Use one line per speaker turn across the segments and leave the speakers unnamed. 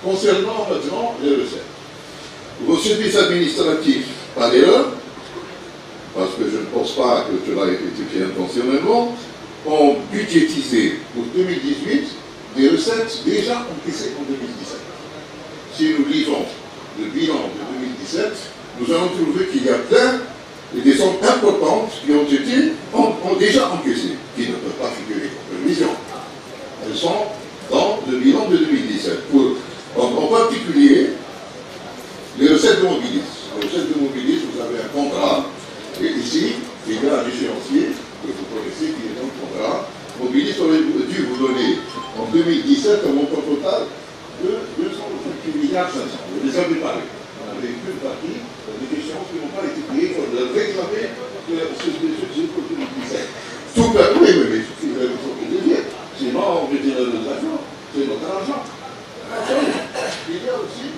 Concernant maintenant les recettes. Vos services administratifs, pas d'erreur, parce que je ne pense pas que cela ait été fait intentionnellement, ont budgétisé pour 2018 des recettes déjà encaissées en 2017. Si nous lisons le bilan de 2017, nous allons trouver qu'il y a plein et des sommes importantes qui ont déjà encaissées, qui ne peuvent pas figurer comme prévision. Elles sont dans le bilan de 2017. En particulier, les recettes de mobilisme. Les recettes de mobilisme, vous avez un contrat, et ici, il y a un échéancier que vous connaissez qui est dans le contrat. Mobilisme aurait dû vous donner en 2017 un montant total de 228 milliards 500. Vous les avez parlé. On avait une partie des échéances qui n'ont pas été payées pour réclamer ce pour 2017. Tout à oui, mais il suffit de le dire. Sinon, on retire de l'argent. C'est notre argent. Il y a aussi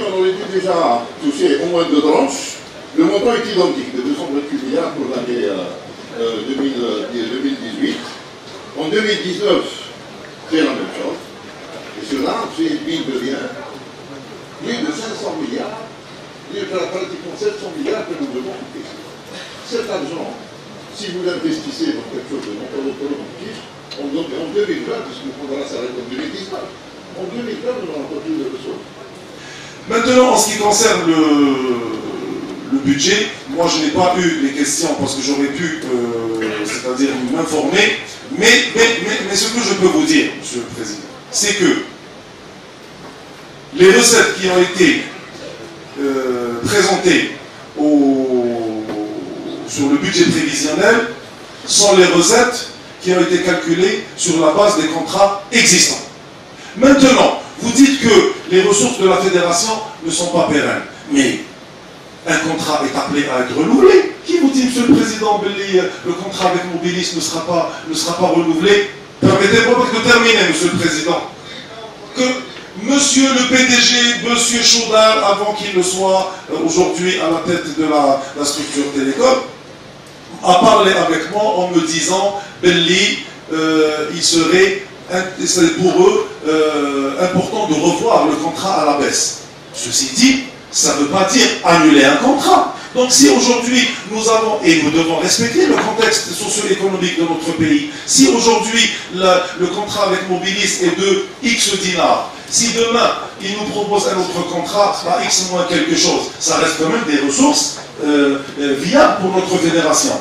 on aurait dû déjà toucher au moins deux tranches. Le montant est identique, de 228 milliards pour l'année 2018. En 2019, c'est la même chose. Et cela, c'est une mine de rien. Plus de 500 milliards, pratiquement 700 milliards que nous devons encaisser. Cet argent, si vous l'investissez dans quelque chose de non productif, en 2020, puisque le contrat s'arrête en 2019, en 2020, nous n'aurons pas plus de ressources.
Maintenant, en ce qui concerne le budget, moi je n'ai pas eu les questions parce que j'aurais pu, c'est-à-dire m'informer, mais ce que je peux vous dire, Monsieur le Président, c'est que les recettes qui ont été présentées sur le budget prévisionnel sont les recettes qui ont été calculées sur la base des contrats existants. Maintenant, vous dites que les ressources de la fédération ne sont pas pérennes, mais un contrat est appelé à être renouvelé. Qui vous dit, Monsieur le Président Belli, le contrat avec Mobilis ne sera pas renouvelé? Permettez-moi de terminer, Monsieur le Président. Que Monsieur le PDG, Monsieur Chaudard, avant qu'il ne soit aujourd'hui à la tête de la structure Télécom, a parlé avec moi en me disant, Belli, il serait c'est pour eux important de revoir le contrat à la baisse. Ceci dit, ça ne veut pas dire annuler un contrat. Donc si aujourd'hui nous avons, et nous devons respecter le contexte socio-économique de notre pays, si aujourd'hui le contrat avec Mobilis est de X dinars, si demain il nous propose un autre contrat à X moins quelque chose, ça reste quand même des ressources viables pour notre fédération.